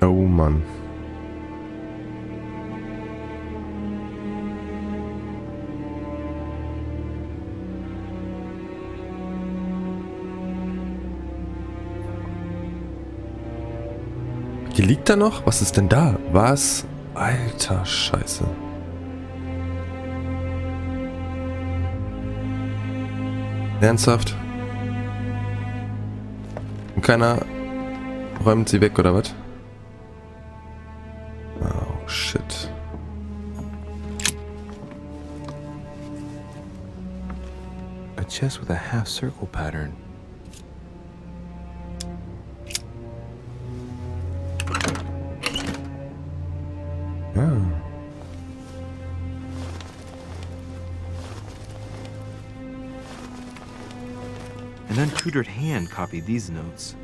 Oh Mann. Hier liegt da noch? Was ist denn da? Was? Alter Scheiße. Ernsthaft? Und keiner räumt sie weg, oder was? Oh, shit. A chest with a half circle pattern. Ja. An untutored hand copied these notes.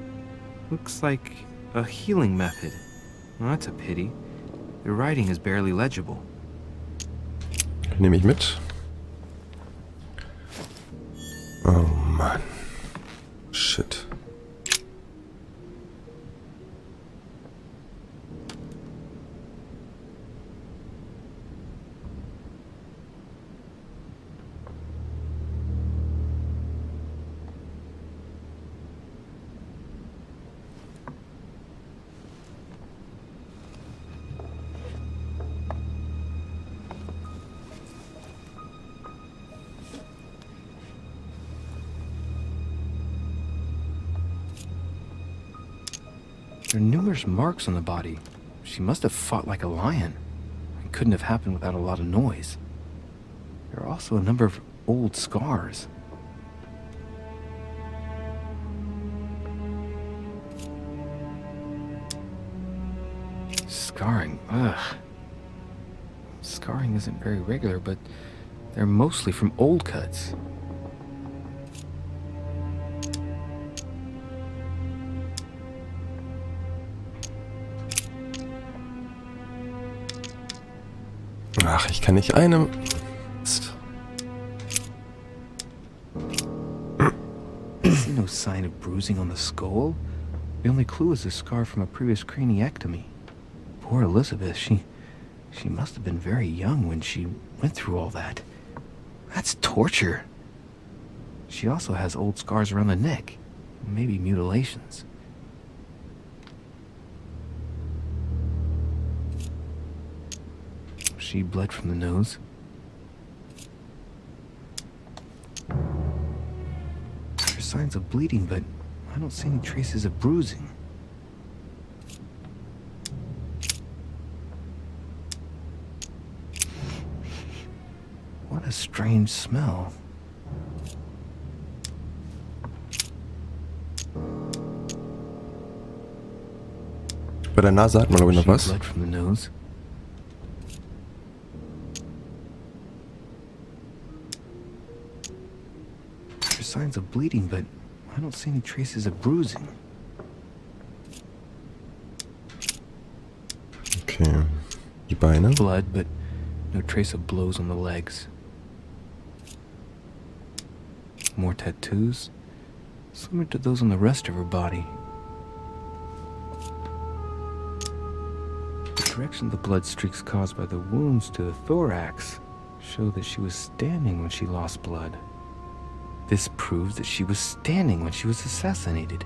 Looks like a healing method. Well, that's a pity. The writing is barely legible. Nehme ich mit. Oh Mann. Shit. There are numerous marks on the body. She must have fought like a lion. It couldn't have happened without a lot of noise. There are also a number of old scars. Scarring, ugh. Scarring isn't very regular, but they're mostly from old cuts. Ach, ich kann nicht einem... I see no sign of bruising on the skull. The only clue is a scar from a previous craniectomy. Poor Elizabeth, she must have been very young when she went through all that. That's torture. She also has old scars around the neck, maybe mutilations. She bled from the nose. There are signs of bleeding, but I don't see any traces of bruising. What a strange smell. Bei der Nase hat man, glaube ich, noch was. She bled from the nose. Signs of bleeding, but I don't see any traces of bruising. Okay. Die Beine. Blood, but no trace of blows on the legs. More tattoos, similar to those on the rest of her body. The direction of the blood streaks caused by the wounds to the thorax show that she was standing when she lost blood. This proves that she was standing when she was assassinated,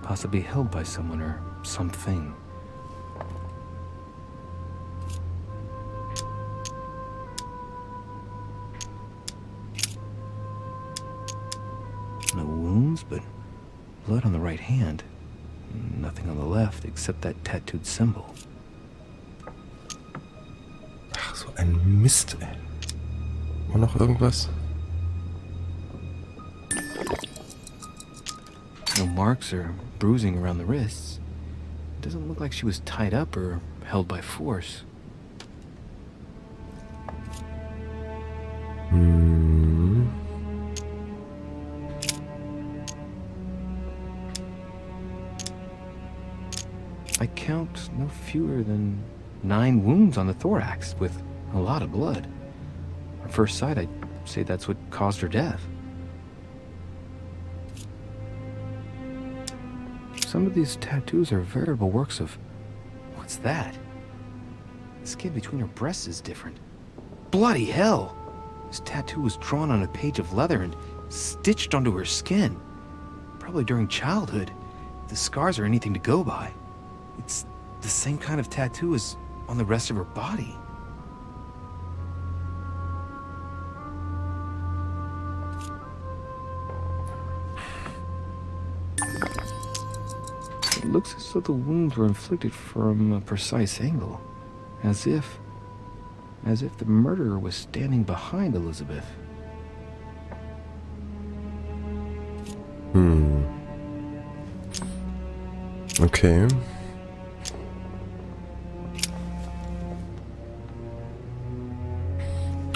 possibly held by someone or something. No wounds, but blood on the right hand. Nothing on the left except that tattooed symbol. Ach, so ein Mist, ey. War noch irgendwas? No marks or bruising around the wrists. It doesn't look like she was tied up or held by force. I count no fewer than 9 wounds on the thorax with a lot of blood. At first sight, I'd say that's what caused her death. Some of these tattoos are veritable works of What's that? The skin between her breasts is different. Bloody hell! This tattoo was drawn on a page of leather and stitched onto her skin. Probably during childhood, if the scars are anything to go by. It's the same kind of tattoo as on the rest of her body. It looks as though the wounds were inflicted from a precise angle, as if the murderer was standing behind Elizabeth. Okay.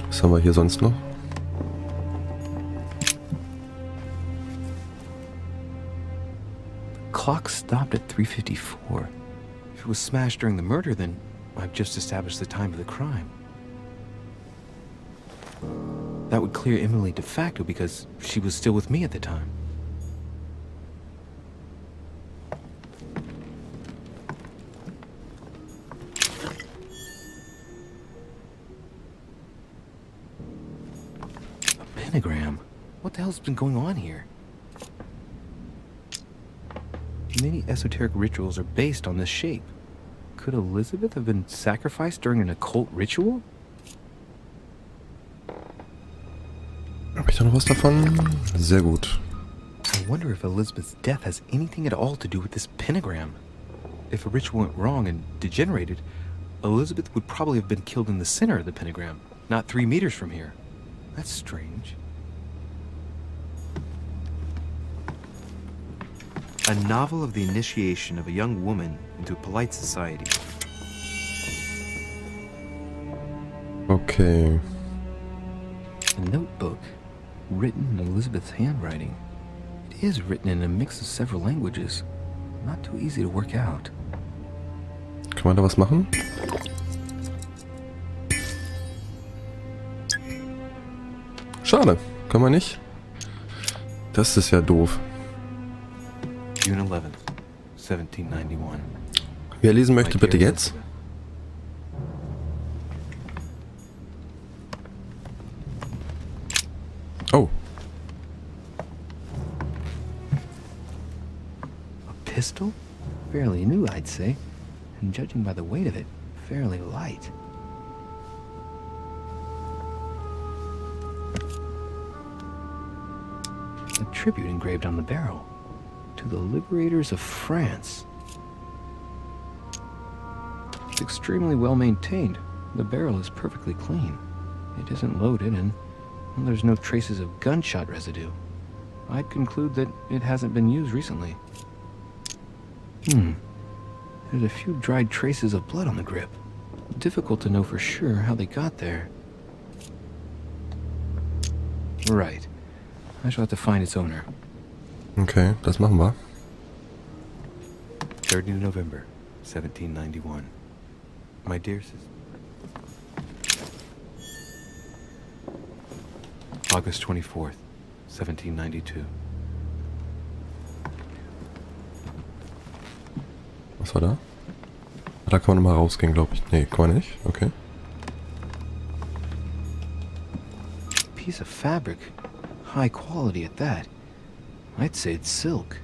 Was haben wir hier sonst noch? Clock stopped at 3:54. If it was smashed during the murder, then I've just established the time of the crime. That would clear Emily de facto because she was still with me at the time. A pentagram? What the hell's been going on here? Many esoteric rituals are based on this shape. Could Elizabeth have been sacrificed during an occult ritual? Habe ich da noch was davon? Sehr gut. I wonder if Elizabeth's death has anything at all to do with this pentagram. If a ritual went wrong and degenerated, Elizabeth would probably have been killed in the center of the pentagram, not 3 meters from here. That's strange. A novel of the initiation of a young woman into polite society. Okay. A notebook, written in Elizabeth's handwriting. It is written in a mix of several languages. Not too easy to work out. Kann man da was machen? Schade. Kann man nicht? Das ist ja doof. June 11th, 1791. Wer lesen möchte, bitte jetzt. Oh. A pistol? Fairly new, I'd say. And judging by the weight of it, fairly light. A tribute engraved on the barrel. To the liberators of France. It's extremely well maintained. The barrel is perfectly clean. It isn't loaded and there's no traces of gunshot residue. I'd conclude that it hasn't been used recently. There's a few dried traces of blood on the grip. Difficult to know for sure how they got there. Right. I shall have to find its owner. Okay, das machen wir. 3rd of November, 1791. My dear sister. August 24th, 1792. Was war da? Da kann man nochmal rausgehen, glaube ich. Nee, kann man nicht. Okay. Piece of fabric. High quality at that. I'd say it's silk.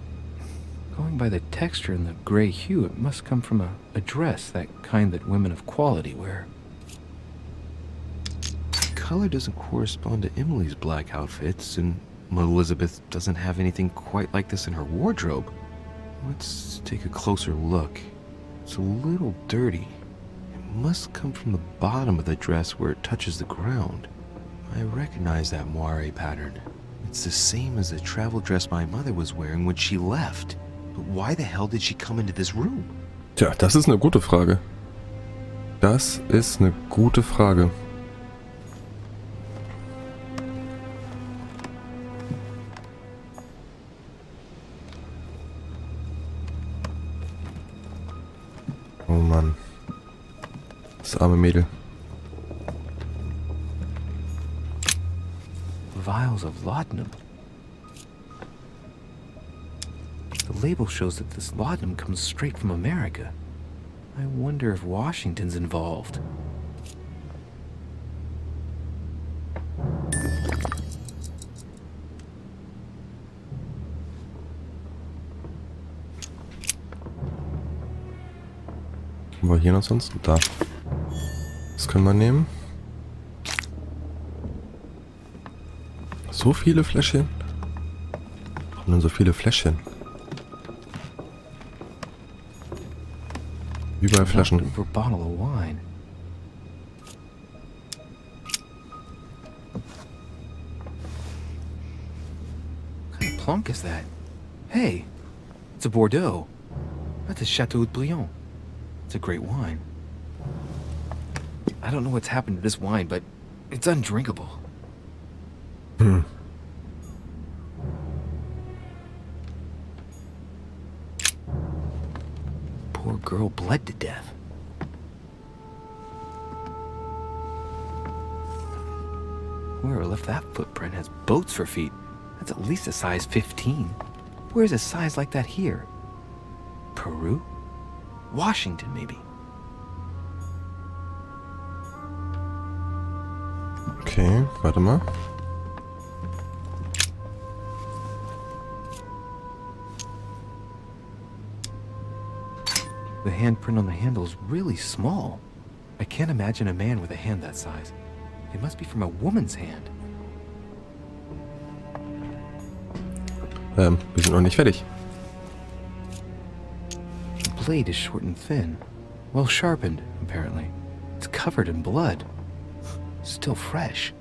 Going by the texture and the gray hue, it must come from a dress, that kind that women of quality wear. The color doesn't correspond to Emily's black outfits, and Elizabeth doesn't have anything quite like this in her wardrobe. Let's take a closer look. It's a little dirty. It must come from the bottom of the dress where it touches the ground. I recognize that moire pattern. It's the same as the travel dress my mother was wearing when she left. But why the hell did she come into this room? Tja, das ist eine gute Frage. Das ist eine gute Frage. Oh Mann. Das arme Mädel. Vials of laudanum. The label shows that this laudanum comes straight from America. I wonder if Washington's involved. Haben wir hier noch sonst? Da. Das können wir nehmen. So viele Fläschchen? Warum denn so viele Fläschchen? Überall Flaschen. For a bottle of wine. What kind of plonk is that? Hey, it's a Bordeaux. That's a Chateau de Briand. It's a great wine. I don't know what's happened to this wine, but it's undrinkable. Hm. Poor girl bled to death. Whoever left that footprint has boats for feet. That's at least a size 15. Where's a size like that here? Peru? Washington, maybe. Okay, warte mal. The handprint on the handle is really small. I can't imagine a man with a hand that size. It must be from a woman's hand. Wir sind noch nicht fertig. The blade is short and thin. Well sharpened, apparently. It's covered in blood. Still fresh.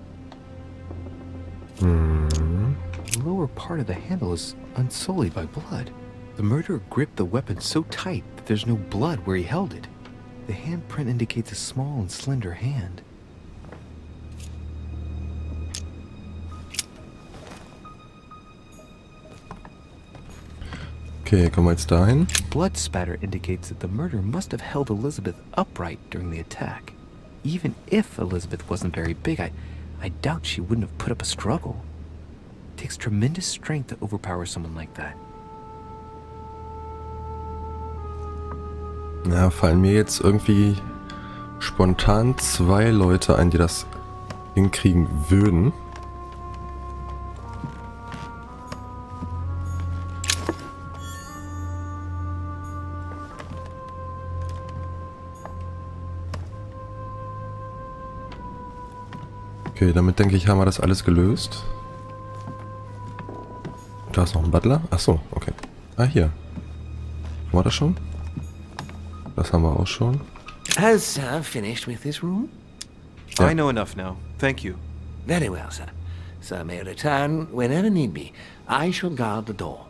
The lower part of the handle is unsullied by blood. The murderer gripped the weapon so tight that there's no blood where he held it. The handprint indicates a small and slender hand. Okay, kommen wir jetzt dahin. Blood spatter indicates that the murderer must have held Elizabeth upright during the attack. Even if Elizabeth wasn't very big, I doubt she wouldn't have put up a struggle. It takes tremendous strength to overpower someone like that. Ja, fallen mir jetzt irgendwie spontan 2 Leute ein, die das hinkriegen würden. Okay, damit denke ich, haben wir das alles gelöst. Da ist noch ein Butler. Ach so, okay. Ah, hier. Haben wir das schon? Das haben wir auch schon. Has Sir finished with this room? Yeah. I know enough now. Thank you. Very well, sir. Sir may return whenever need be. I shall guard the door.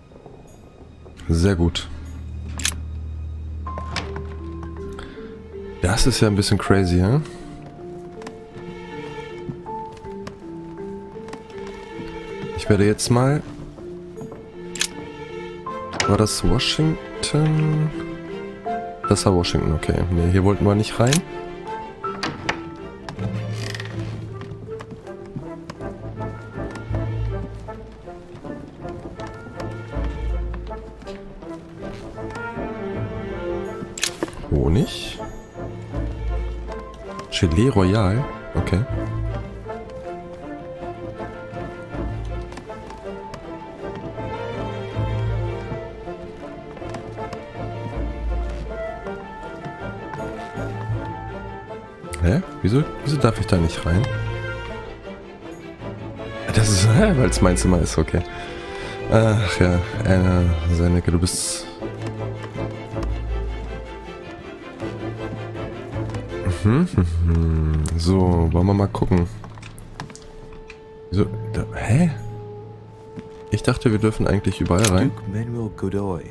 Sehr gut. Das ist ja ein bisschen crazy, ja? Ich werde jetzt mal... War das Washington? Das war Washington, okay. Ne, hier wollten wir nicht rein. Honig. Gelee Royal. Okay. Hä? Wieso darf ich da nicht rein? Das ist, weil es mein Zimmer ist, okay. Ach ja, Sernicke, du bist... So, wollen wir mal gucken. Wieso? Hä? Ich dachte, wir dürfen eigentlich überall rein. Duke Manuel Godoy.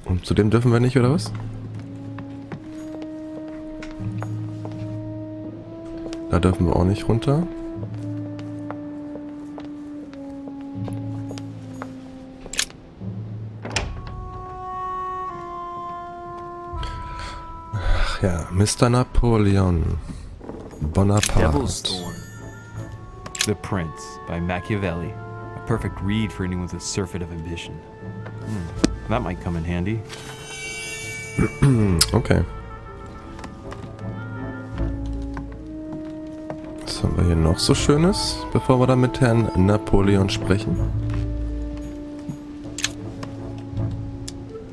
Und zu dem dürfen wir nicht, oder was? Da dürfen wir auch nicht runter. Ach ja, Mr. Napoleon Bonaparte. Devil's Thorn. The Prince by Machiavelli. A perfect read for anyone with a surfeit of ambition. That might come in handy. Okay. Was haben wir hier noch so Schönes, bevor wir dann mit Herrn Napoleon sprechen?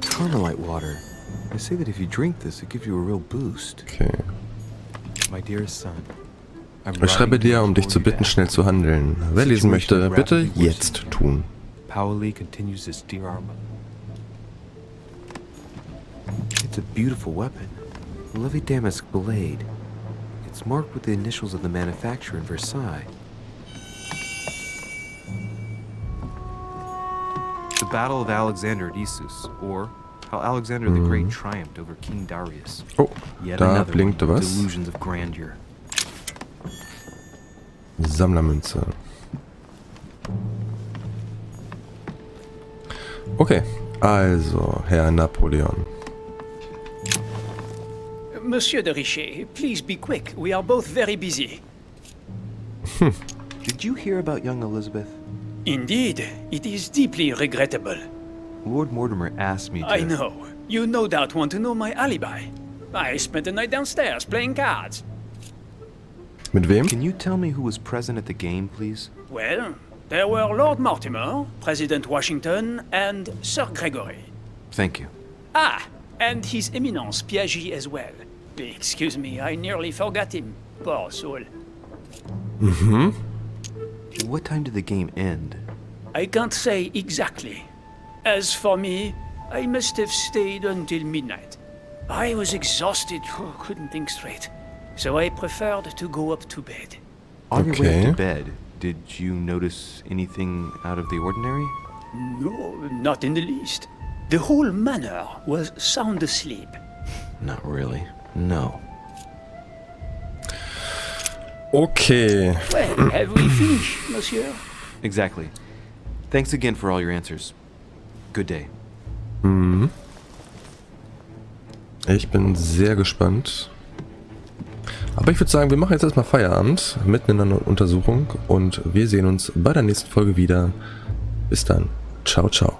Carmelite water. They say that if you drink this, it gives you a real boost. Okay. My dearest son. Ich schreibe dir, um dich zu bitten, schnell zu handeln. Wer lesen möchte, bitte jetzt tun. Paoli continues to steer our boat. It's a beautiful weapon. A lovely damask blade. It's marked with the initials of the manufacturer in Versailles. The Battle of Alexander at Issus, or how Alexander the Great triumphed over King Darius. Oh, Yet da another blinkte one, was. Delusions of grandeur. Sammlermünze. Okay, also, Herr Napoleon. Monsieur de Richet, please be quick. We are both very busy. Did you hear about young Elizabeth? Indeed, it is deeply regrettable. Lord Mortimer asked me to... I know. You no doubt want to know my alibi. I spent the night downstairs playing cards. Mit wem? Can you tell me who was present at the game, please? Well, there were Lord Mortimer, President Washington, and Sir Gregory. Thank you. Ah, and His Eminence Piaget as well. Excuse me, I nearly forgot him. Poor soul. What time did the game end? I can't say exactly. As for me, I must have stayed until midnight. I was exhausted, couldn't think straight. So I preferred to go up to bed. On your way Okay. to bed, did you notice anything out of the ordinary? No, not in the least. The whole manor was sound asleep. Not really. No. Okay. Well, have we finished, monsieur? Exactly. Thanks again for all your answers. Good day. Ich bin sehr gespannt. Aber ich würde sagen, wir machen jetzt erstmal Feierabend, mitten in einer Untersuchung, und wir sehen uns bei der nächsten Folge wieder. Bis dann. Ciao, ciao.